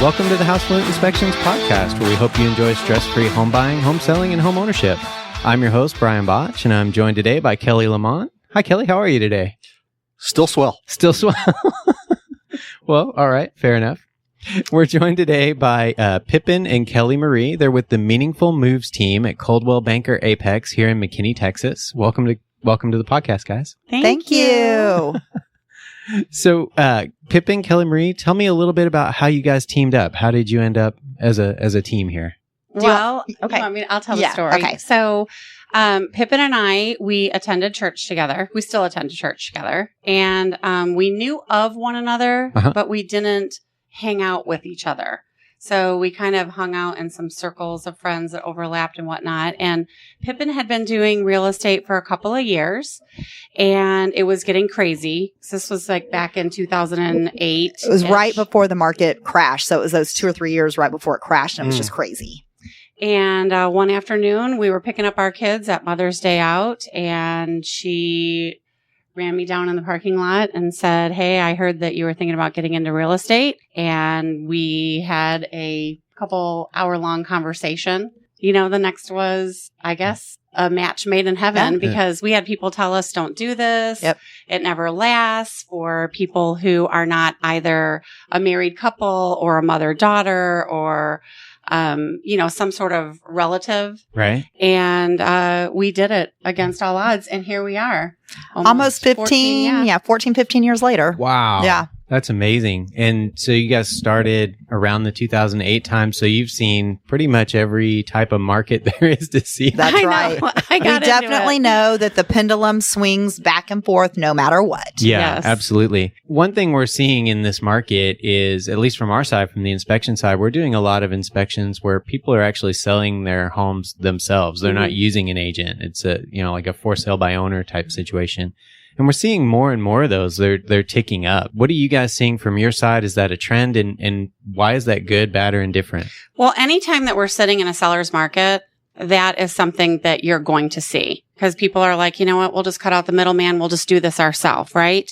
Welcome to the House Flint Inspections podcast, where we hope you enjoy stress-free home buying, home selling, and home ownership. I'm your host, Brian Botch, and I'm joined today by Kelly Lamont. Hi, Kelly. How are you today? Still swell. Still swell. Well, all right. Fair enough. We're joined today by Pippin and Kelly Marie. They're with the Meaningful Moves team at Coldwell Banker Apex here in McKinney, Texas. Welcome to the podcast, guys. Thank you. So, Pippin, Kelly Marie, tell me a little bit about how you guys teamed up. How did you end up as a team here? Well, okay. I'll tell the story. Okay. So, Pippin and I, we attended church together. We still attend church together. And we knew of one another, but we didn't hang out with each other. So we kind of hung out in some circles of friends that overlapped and whatnot. And Pippin had been doing real estate for a couple of years, and it was getting crazy. So this was like back in 2008. It was right before the market crashed. So it was those 2 or 3 years right before it crashed, and it was just crazy. And one afternoon, we were picking up our kids at Mother's Day out, and she ran me down in the parking lot and said, "Hey, I heard that you were thinking about getting into real estate." And we had a couple hour-long conversation. You know, the next was, I guess, a match made in heaven, because we had people tell us, don't do this. Yep. It never lasts, for people who are not either a married couple or a mother-daughter or some sort of relative. Right. And we did it against all odds. And here we are. Almost 15, 14, 15 years later. Wow. Yeah. That's amazing. And so you guys started around the 2008 time. So you've seen pretty much every type of market there is to see. That's right. We definitely know that the pendulum swings back and forth no matter what. Yeah, Yes. absolutely. One thing we're seeing in this market is, at least from our side, from the inspection side, we're doing a lot of inspections where people are actually selling their homes themselves. They're not using an agent. It's like a for sale by owner type situation. And we're seeing more and more of those. They're ticking up. What are you guys seeing from your side? Is that a trend? And why is that good, bad, or indifferent? Well, anytime that we're sitting in a seller's market, that is something that you're going to see, because people are like, you know what, we'll just cut out the middleman. We'll just do this ourselves, right?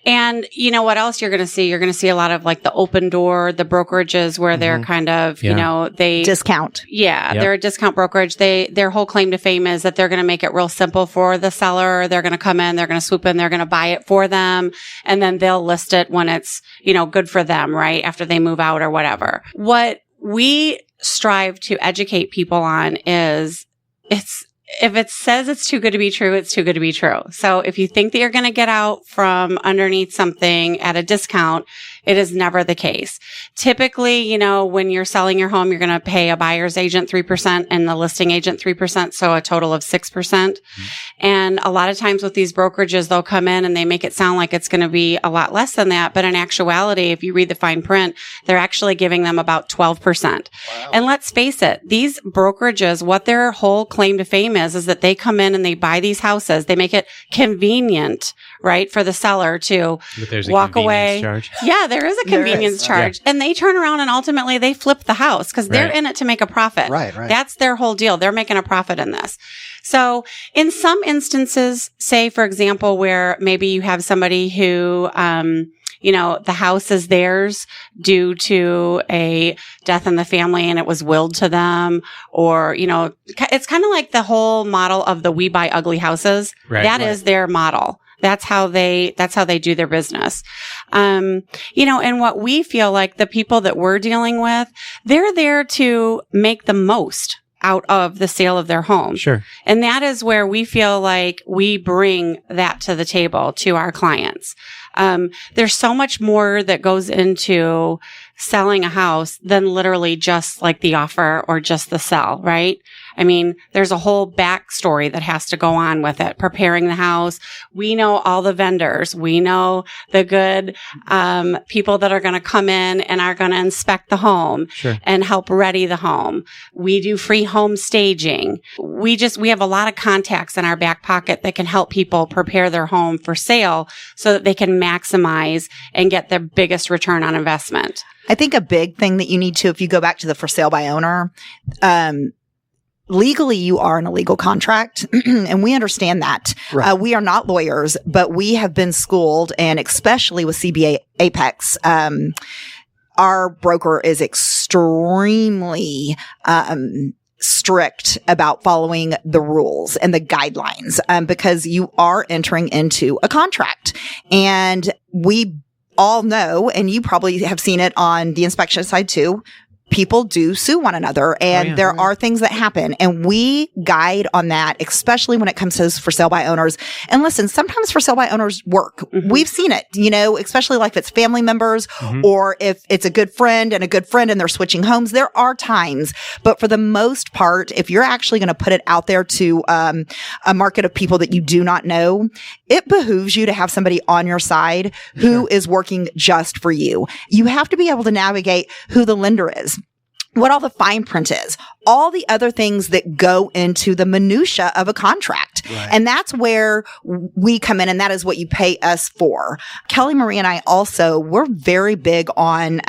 And you know what else you're going to see? You're going to see a lot of like the open door, the brokerages where they're kind of, they Discount. Yeah, Yep. they're a discount brokerage. Their whole claim to fame is that they're going to make it real simple for the seller. They're going to come in, they're going to swoop in, they're going to buy it for them, and then they'll list it when it's, good for them, right? After they move out or whatever. What we strive to educate people on is if it says it's too good to be true, it's too good to be true. So if you think that you're going to get out from underneath something at a discount, it is never the case. Typically, when you're selling your home, you're going to pay a buyer's agent 3% and the listing agent 3%, so a total of 6%. And a lot of times with these brokerages, they'll come in and they make it sound like it's going to be a lot less than that. But in actuality, if you read the fine print, they're actually giving them about 12%. Wow. And let's face it, these brokerages, what their whole claim to fame is that they come in and they buy these houses. They make it convenient, right, for the seller to walk away. Charge. Yeah, there is a convenience charge. Yeah. And they turn around and ultimately they flip the house because they're in it to make a profit. Right. That's their whole deal. They're making a profit in this. So in some instances, say, for example, where maybe you have somebody who, the house is theirs due to a death in the family and it was willed to them, or, it's kind of like the whole model of the We Buy Ugly Houses. Right. That is their model. That's how they do their business. And what we feel like the people that we're dealing with, they're there to make the most out of the sale of their home. Sure. And that is where we feel like we bring that to the table to our clients. There's so much more that goes into selling a house than literally just like the offer or just the sell, right? I mean, there's a whole backstory that has to go on with it. Preparing the house. We know all the vendors. We know the good people that are going to come in and are going to inspect the home and help ready the home. We do free home staging. We have a lot of contacts in our back pocket that can help people prepare their home for sale so that they can maximize and get their biggest return on investment. I think a big thing that you need to, if you go back to the for sale by owner, legally, you are in a legal contract, and we understand that. Right. We are not lawyers, but we have been schooled, and especially with CBA Apex, our broker is extremely, strict about following the rules and the guidelines, because you are entering into a contract. And we all know, and you probably have seen it on the inspection side too, people do sue one another, and there are things that happen, and we guide on that, especially when it comes to for sale by owners. And listen, sometimes for sale by owners work. Mm-hmm. We've seen it, especially like if it's family members or if it's a good friend and they're switching homes. There are times, but for the most part, if you're actually going to put it out there to a market of people that you do not know, it behooves you to have somebody on your side who is working just for you. You have to be able to navigate who the lender is, what all the fine print is, all the other things that go into the minutia of a contract. Right. And that's where we come in, and that is what you pay us for. Kelly Marie and I also, we're very big on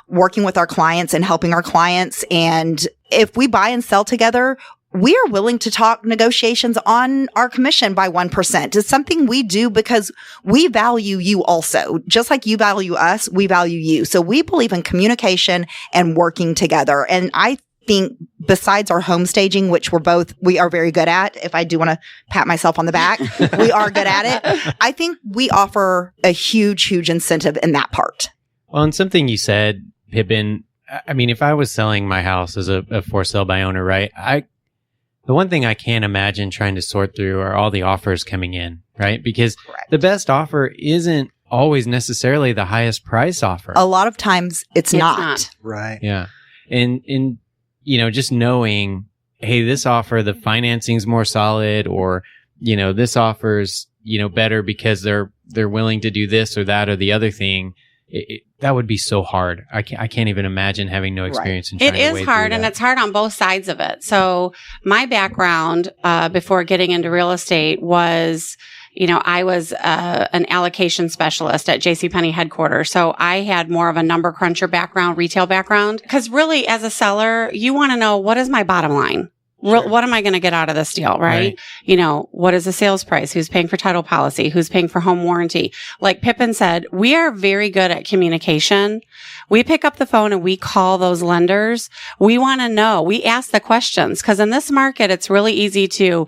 working with our clients and helping our clients. And if we buy and sell together, we are willing to talk negotiations on our commission by 1%. It's something we do because we value you also. Just like you value us, we value you. So we believe in communication and working together. And I think besides our home staging, which we are very good at, if I do want to pat myself on the back, we are good at it. I think we offer a huge, huge incentive in that part. Well, and something you said, Pippin, I mean, if I was selling my house as a for sale by owner, right? The one thing I can't imagine trying to sort through are all the offers coming in, right? Because the best offer isn't always necessarily the highest price offer. A lot of times it's not. Right. Yeah. And just knowing, hey, this offer, the financing's more solid, or, this offer's, better because they're willing to do this or that or the other thing. That would be so hard. I can't even imagine having no experience in trying to wade through that. It is hard, and it's hard on both sides of it. So my background before getting into real estate was, I was an allocation specialist at JCPenney headquarters. So I had more of a number cruncher background, retail background. Because really, as a seller, you want to know, what is my bottom line? Sure. What am I going to get out of this deal, right? What is the sales price? Who's paying for title policy? Who's paying for home warranty? Like Pippin said, we are very good at communication. We pick up the phone and we call those lenders. We want to know. We ask the questions, because in this market, it's really easy to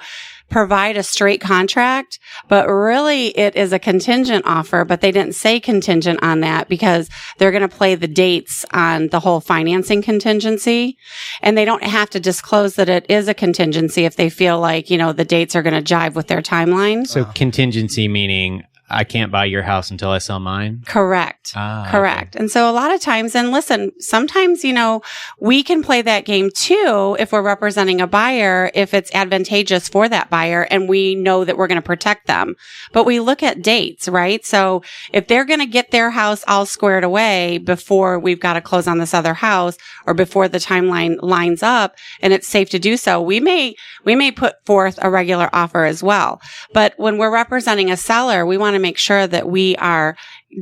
provide a straight contract, but really it is a contingent offer, but they didn't say contingent on that because they're going to play the dates on the whole financing contingency. And they don't have to disclose that it is a contingency if they feel like, the dates are going to jive with their timeline. So contingency meaning I can't buy your house until I sell mine? Correct. Correct. Okay. And so a lot of times, and listen, sometimes, we can play that game too if we're representing a buyer, if it's advantageous for that buyer and we know that we're going to protect them. But we look at dates, right? So if they're going to get their house all squared away before we've got to close on this other house or before the timeline lines up and it's safe to do so, we may put forth a regular offer as well. But when we're representing a seller, we want to make sure that we are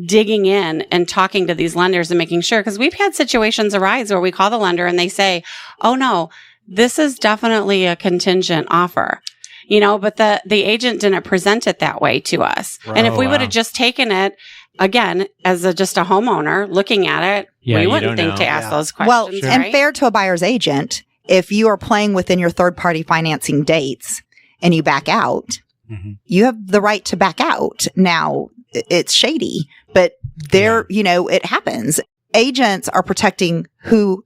digging in and talking to these lenders and making sure, because we've had situations arise where we call the lender and they say, oh no, this is definitely a contingent offer. But the agent didn't present it that way to us. Right. And if we would have just taken it, again, as just a homeowner looking at it, we wouldn't think to ask those questions. Well, right? And fair to a buyer's agent, if you are playing within your third-party financing dates and you back out, you have the right to back out. Now, it's shady, but it happens. Agents are protecting who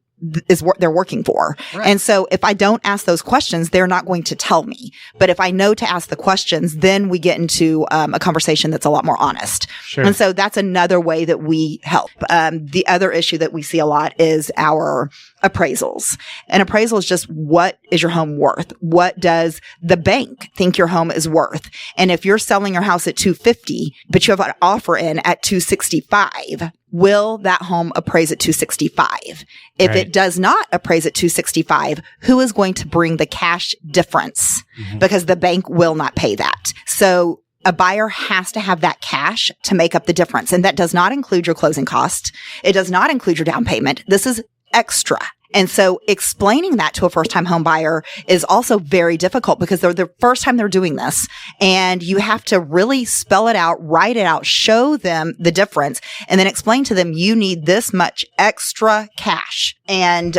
is what they're working for. Right. And so if I don't ask those questions, they're not going to tell me. But if I know to ask the questions, then we get into a conversation that's a lot more honest. Sure. And so that's another way that we help. The other issue that we see a lot is our appraisals. An appraisal is just, what is your home worth? What does the bank think your home is worth? And if you're selling your house at $250, but you have an offer in at $265, will that home appraise at $265? If it does not appraise at $265, who is going to bring the cash difference? Because the bank will not pay that. So a buyer has to have that cash to make up the difference. And that does not include your closing cost. It does not include your down payment. This is extra. And so explaining that to a first time home buyer is also very difficult because they're the first time they're doing this, and you have to really spell it out, write it out, show them the difference, and then explain to them you need this much extra cash. And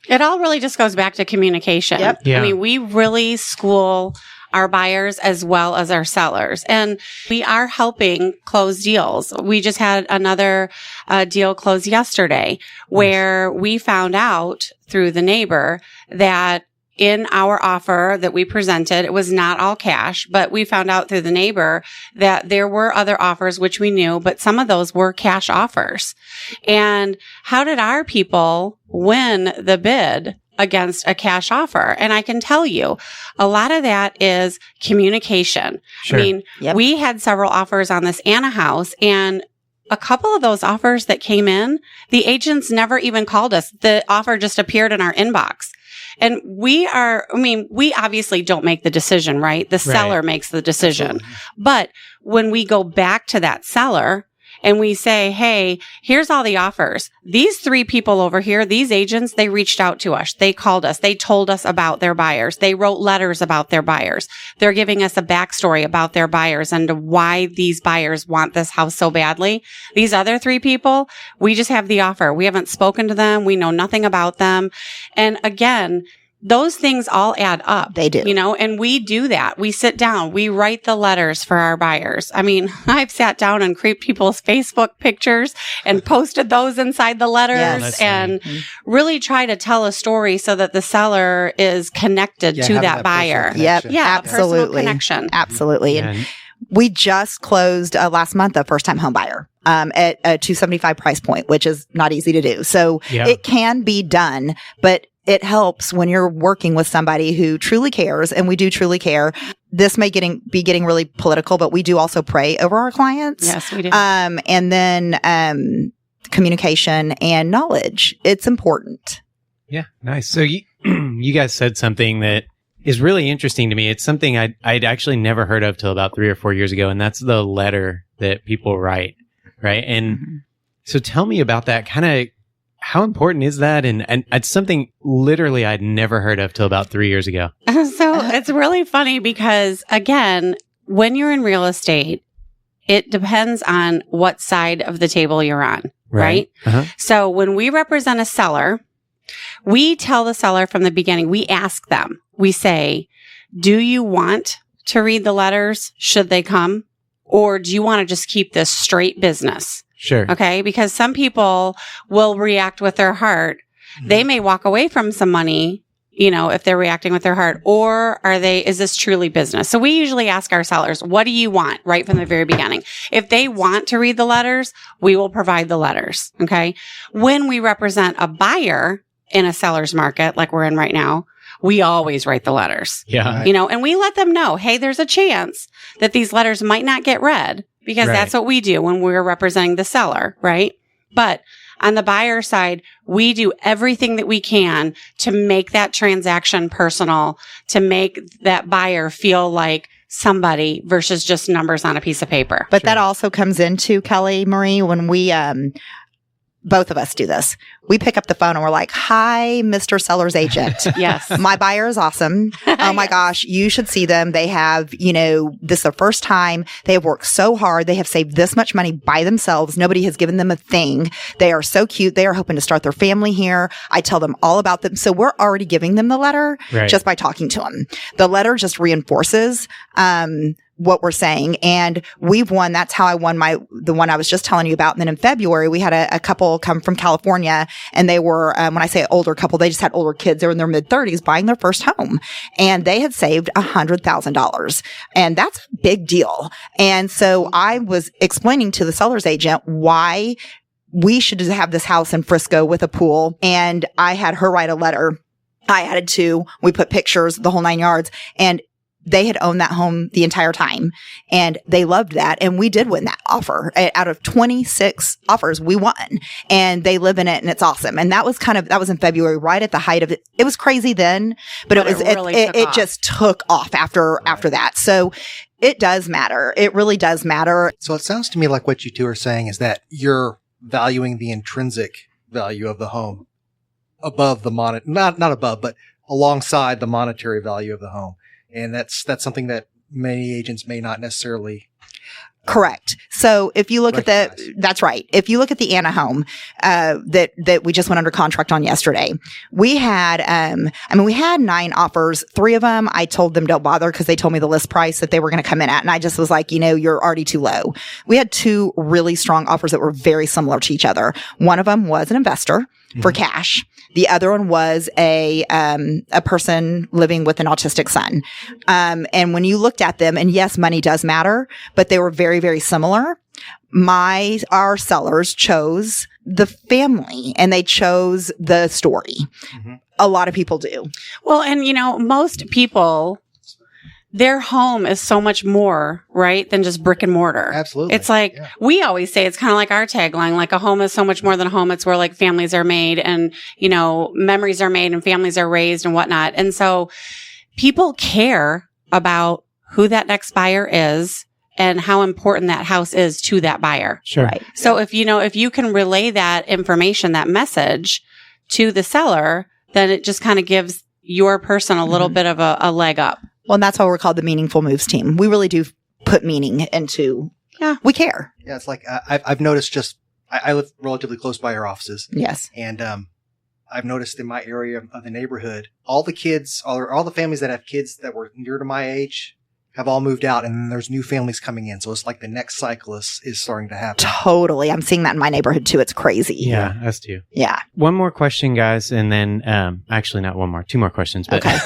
it all really just goes back to communication. Yep. Yeah. I mean, we really school our buyers as well as our sellers. And we are helping close deals. We just had another deal close yesterday where we found out through the neighbor that in our offer that we presented, it was not all cash, but we found out through the neighbor that there were other offers, which we knew, but some of those were cash offers. And how did our people win the bid against a cash offer? And I can tell you, a lot of that is communication. Sure. I mean, we had several offers on this Anna house, and a couple of those offers that came in, the agents never even called us. The offer just appeared in our inbox. And we obviously don't make the decision, right? The seller makes the decision. But when we go back to that seller and we say, hey, here's all the offers. These 3 people over here, these agents, they reached out to us. They called us. They told us about their buyers. They wrote letters about their buyers. They're giving us a backstory about their buyers and why these buyers want this house so badly. These other 3 people, we just have the offer. We haven't spoken to them. We know nothing about them. And again, those things all add up. They do. And we do that. We sit down, we write the letters for our buyers. I mean, I've sat down and creeped people's Facebook pictures and posted those inside the letters and really try to tell a story so that the seller is connected to that buyer. Yep. Yeah. Absolutely. Personal connection. Absolutely. And we just closed last month a first time home buyer. At a $275 price point, which is not easy to do. So it can be done, but it helps when you're working with somebody who truly cares, and we do truly care. This may be getting really political, but we do also pray over our clients. Yes, we do. And then communication and knowledge. It's important. Yeah, nice. So you guys said something that is really interesting to me. It's something I'd actually never heard of till about 3 or 4 years ago, and that's the letter that people write, right? And so tell me about that. Kind of how important is that? And it's something literally I'd never heard of till about 3 years ago. So it's really funny because, again, when you're in real estate, it depends on what side of the table you're on, right? So when we represent a seller, we tell the seller from the beginning, we ask them, we say, do you want to read the letters? Should they come? Or do you want to just keep this straight business? Sure. Okay. Because some people will react with their heart. They may walk away from some money, if they're reacting with their heart, or is this truly business? So we usually ask our sellers, what do you want right from the very beginning? If they want to read the letters, we will provide the letters. Okay. When we represent a buyer in a seller's market, like we're in right now, we always write the letters. Yeah. And we let them know, hey, there's a chance that these letters might not get read. Because that's what we do when we're representing the seller, right? But on the buyer side, we do everything that we can to make that transaction personal, to make that buyer feel like somebody versus just numbers on a piece of paper. But that also comes into, Kelly Marie, when we, both of us do this. We pick up the phone and we're like, hi, Mr. Seller's agent. Yes. My buyer is awesome. Oh my gosh, you should see them. They have, this is their first time. They have worked so hard. They have saved this much money by themselves. Nobody has given them a thing. They are so cute. They are hoping to start their family here. I tell them all about them. So we're already giving them the letter just by talking to them. The letter just reinforces, what we're saying. And we've won. That's how I won the one I was just telling you about. And then in February, we had a couple come from California, and they were, when I say older couple, they just had older kids. They were in their mid-30s buying their first home, and they had saved $100,000. And that's a big deal. And so I was explaining to the seller's agent why we should have this house in Frisco with a pool. And I had her write a letter. I added we put pictures, the whole 9 yards, and they had owned that home the entire time, and they loved that. And we did win that offer. Out of 26 offers, we won, and they live in it, and it's awesome. And that was in February, right at the height of it. It was crazy then, but it just took off after that. So it does matter. It really does matter. So it sounds to me like what you two are saying is that you're valuing the intrinsic value of the home above the not above, but alongside the monetary value of the home. And that's something that many agents may not necessarily. Correct. So if you look that's right. If you look at the Anna home, that we just went under contract on yesterday, we had, we had 9 offers. 3 of them, I told them don't bother because they told me the list price that they were going to come in at. And I just was like, you're already too low. We had 2 really strong offers that were very similar to each other. One of them was an investor for cash. The other one was a person living with an autistic son. And when you looked at them, and yes, money does matter, but they were very, very similar. Our sellers chose the family and they chose the story. Mm-hmm. A lot of people do. Well, and most people, their home is so much more, right, than just brick and mortar. Absolutely. It's like, we always say, it's kind of like our tagline, like a home is so much more than a home. It's where like families are made and, memories are made and families are raised and whatnot. And so people care about who that next buyer is and how important that house is to that buyer. Sure. Right. So if you can relay that information, that message to the seller, then it just kind of gives your person a little bit of a leg up. Well, and that's why we're called the Meaningful Moves team. We really do put meaning into, we care. Yeah, it's like, I've noticed I live relatively close by our offices. Yes. And, I've noticed in my area of the neighborhood, all the families that have kids that were near to my age have all moved out, and then there's new families coming in. So it's like the next cycle is starting to happen. Totally. I'm seeing that in my neighborhood too. It's crazy. Yeah, us too. Yeah. One more question, guys, and then actually not one more, 2 more questions, but okay.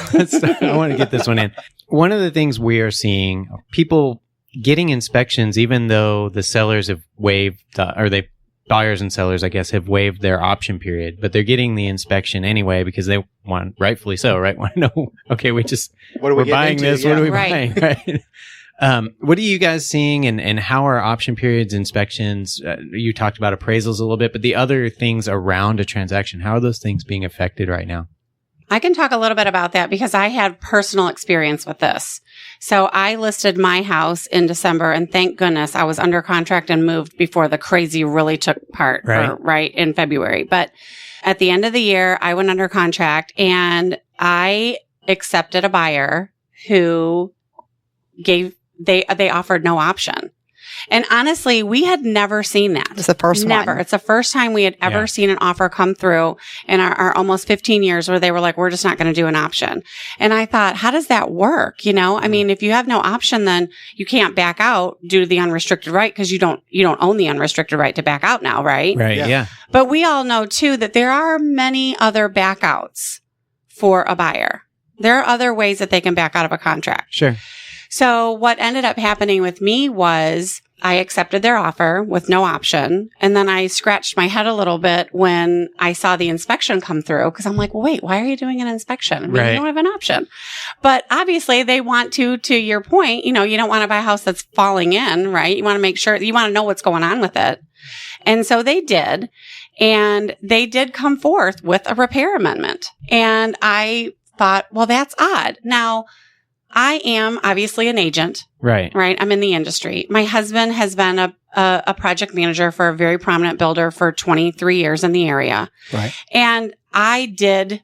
I want to get this one in. One of the things we are seeing, people getting inspections, even though the sellers have waived, buyers and sellers, I guess, have waived their option period, but they're getting the inspection anyway because they want, rightfully so, right? Want to know, okay, we're buying this. Yeah. What are we buying? Right. What are you guys seeing and how are option periods, inspections? You talked about appraisals a little bit, but the other things around a transaction, how are those things being affected right now? I can talk a little bit about that because I had personal experience with this. So I listed my house in December, and thank goodness I was under contract and moved before the crazy really took part, right in February. But at the end of the year, I went under contract and I accepted a buyer who they offered no option. And honestly, we had never seen that. It's the first one. Never. It's the first time we had ever seen an offer come through in our almost 15 years where they were like, we're just not going to do an option. And I thought, how does that work? I mean, if you have no option, then you can't back out due to the unrestricted right because you don't own the unrestricted right to back out now, right? Right. Yeah. But we all know too that there are many other backouts for a buyer. There are other ways that they can back out of a contract. Sure. So what ended up happening with me was I accepted their offer with no option. And then I scratched my head a little bit when I saw the inspection come through because I'm like, well, wait, why are you doing an inspection? I mean, you don't have an option. But obviously they want to your point, you don't want to buy a house that's falling in, right? You want to make sure, you want to know what's going on with it. And so they did. And they did come forth with a repair amendment. And I thought, well, that's odd. Now, I am obviously an agent. Right. I'm in the industry. My husband has been a project manager for a very prominent builder for 23 years in the area. Right. And I did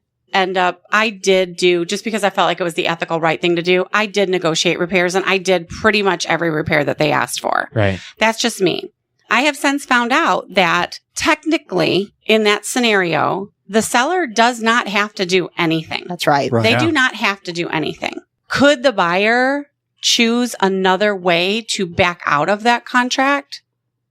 do, just because I felt like it was the ethical right thing to do, I did negotiate repairs and I did pretty much every repair that they asked for. Right. That's just me. I have since found out that technically in that scenario, the seller does not have to do anything. That's right. They do not have to do anything. Could the buyer choose another way to back out of that contract?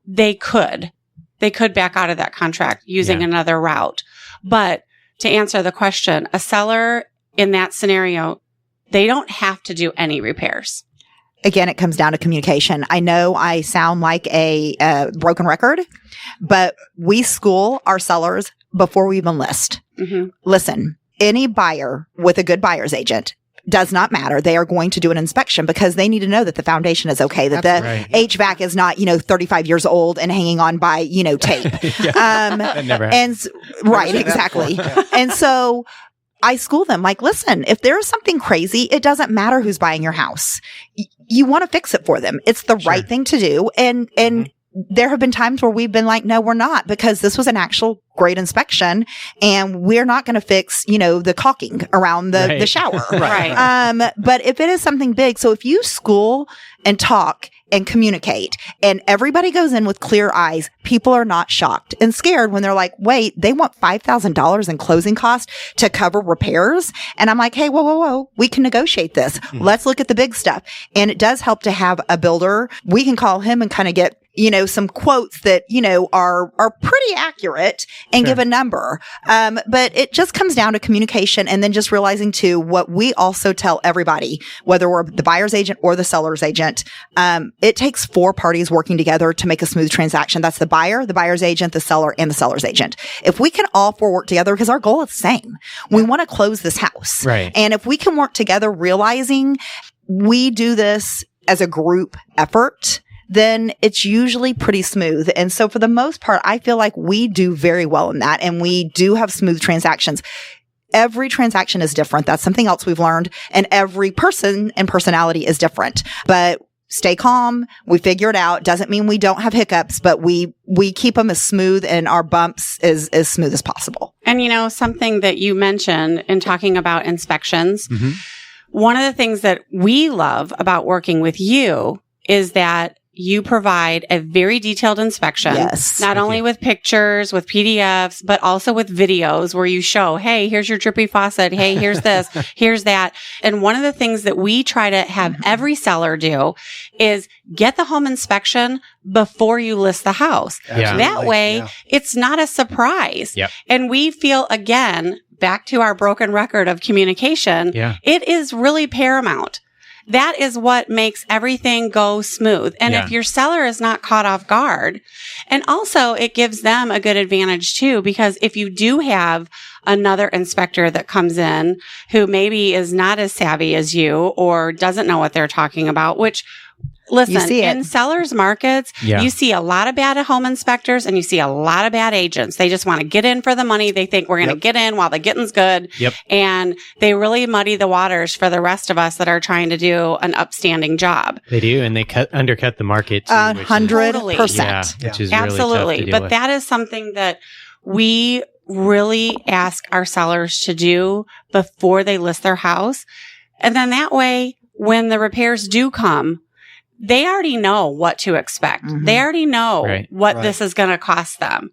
They could. They could back out of that contract using another route. But to answer the question, a seller in that scenario, they don't have to do any repairs. Again, it comes down to communication. I know I sound like a broken record, but we school our sellers before we even list. Mm-hmm. Listen, any buyer with a good buyer's agent does not matter. They are going to do an inspection because they need to know that the foundation is okay, that HVAC is not, 35 years old and hanging on by, tape. That never happens. And right, exactly. And so I school them like, listen, if there's something crazy, it doesn't matter who's buying your house. You want to fix it for them. It's the right thing to do. And there have been times where we've been like, no, we're not, because this was an actual great inspection and we're not going to fix, the caulking around the shower. Right. But if it is something big, so if you school and talk and communicate and everybody goes in with clear eyes, people are not shocked and scared when they're like, wait, they want $5,000 in closing costs to cover repairs. And I'm like, hey, whoa, we can negotiate this. Let's look at the big stuff. And it does help to have a builder. We can call him and kind of get some quotes that, are pretty accurate and give a number. But it just comes down to communication and then just realizing too, what we also tell everybody, whether we're the buyer's agent or the seller's agent, it takes 4 parties working together to make a smooth transaction. That's the buyer, the buyer's agent, the seller, and the seller's agent. If we can all 4 work together, because our goal is the same. We want to close this house. Right. And if we can work together, realizing we do this as a group effort, then it's usually pretty smooth. And so for the most part, I feel like we do very well in that. And we do have smooth transactions. Every transaction is different. That's something else we've learned. And every person and personality is different. But stay calm. We figure it out. Doesn't mean we don't have hiccups, but we keep them as smooth and our bumps as smooth as possible. And something that you mentioned in talking about inspections, one of the things that we love about working with you is that you provide a very detailed inspection. Yes. Not only with pictures, with PDFs, but also with videos where you show, hey, here's your drippy faucet. Hey, here's this, here's that. And one of the things that we try to have every seller do is get the home inspection before you list the house. Yeah. That way, it's not a surprise. Yep. And we feel, again, back to our broken record of communication, it is really paramount. That is what makes everything go smooth. And if your seller is not caught off guard, and also it gives them a good advantage too, because if you do have another inspector that comes in who maybe is not as savvy as you or doesn't know what they're talking about, which listen, in sellers markets, you see a lot of bad home inspectors and you see a lot of bad agents. They just want to get in for the money. They think we're going to get in while the getting's good. And they really muddy the waters for the rest of us that are trying to do an upstanding job. They do. And they undercut the market too. 100%. Which is absolutely. Really tough to deal with. That is something that we really ask our sellers to do before they list their house. And then that way, when the repairs do come, they already know what to expect. They already know what this is going to cost them.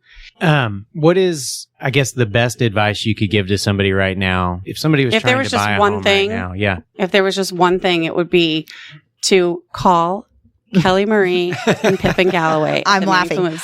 What is, I guess, the best advice you could give to somebody right now? If somebody was trying to buy a home right now, if there was just one thing, it would be to call Kelly Marie and Pippin Galloway. I'm laughing.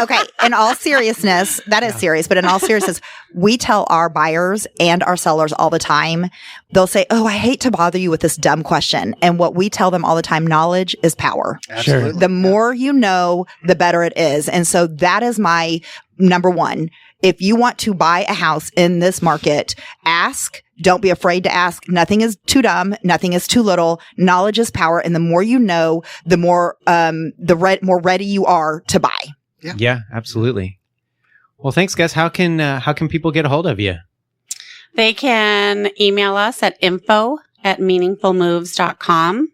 Okay. In all seriousness, that is serious, but in all seriousness, we tell our buyers and our sellers all the time, they'll say, oh, I hate to bother you with this dumb question. And what we tell them all the time, knowledge is power. Absolutely. The more you know, the better it is. And so that is my number one. If you want to buy a house in this market, ask. Don't be afraid to ask. Nothing is too dumb. Nothing is too little. Knowledge is power. And the more you know, the more, more ready you are to buy. Yeah, absolutely. Well, thanks, guys. How can people get a hold of you? They can email us at info@meaningfulmoves.com.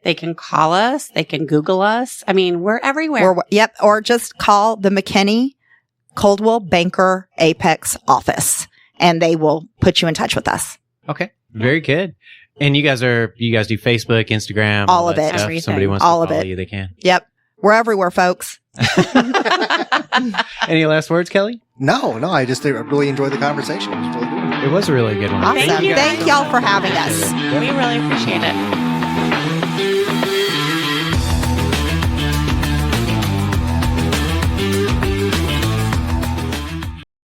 They can call us. They can Google us. I mean, we're everywhere. Or just call the McKinney Coldwell Banker Apex office, and they will put you in touch with us. Okay, very good. And you guys do Facebook, Instagram, all of it. If somebody wants all to of follow it. you, they can. Yep, we're everywhere, folks. Any last words, Kelly? No. I just really enjoyed the conversation. It was really good. It was a really good one. Awesome. Thank y'all for having us. We really appreciate it.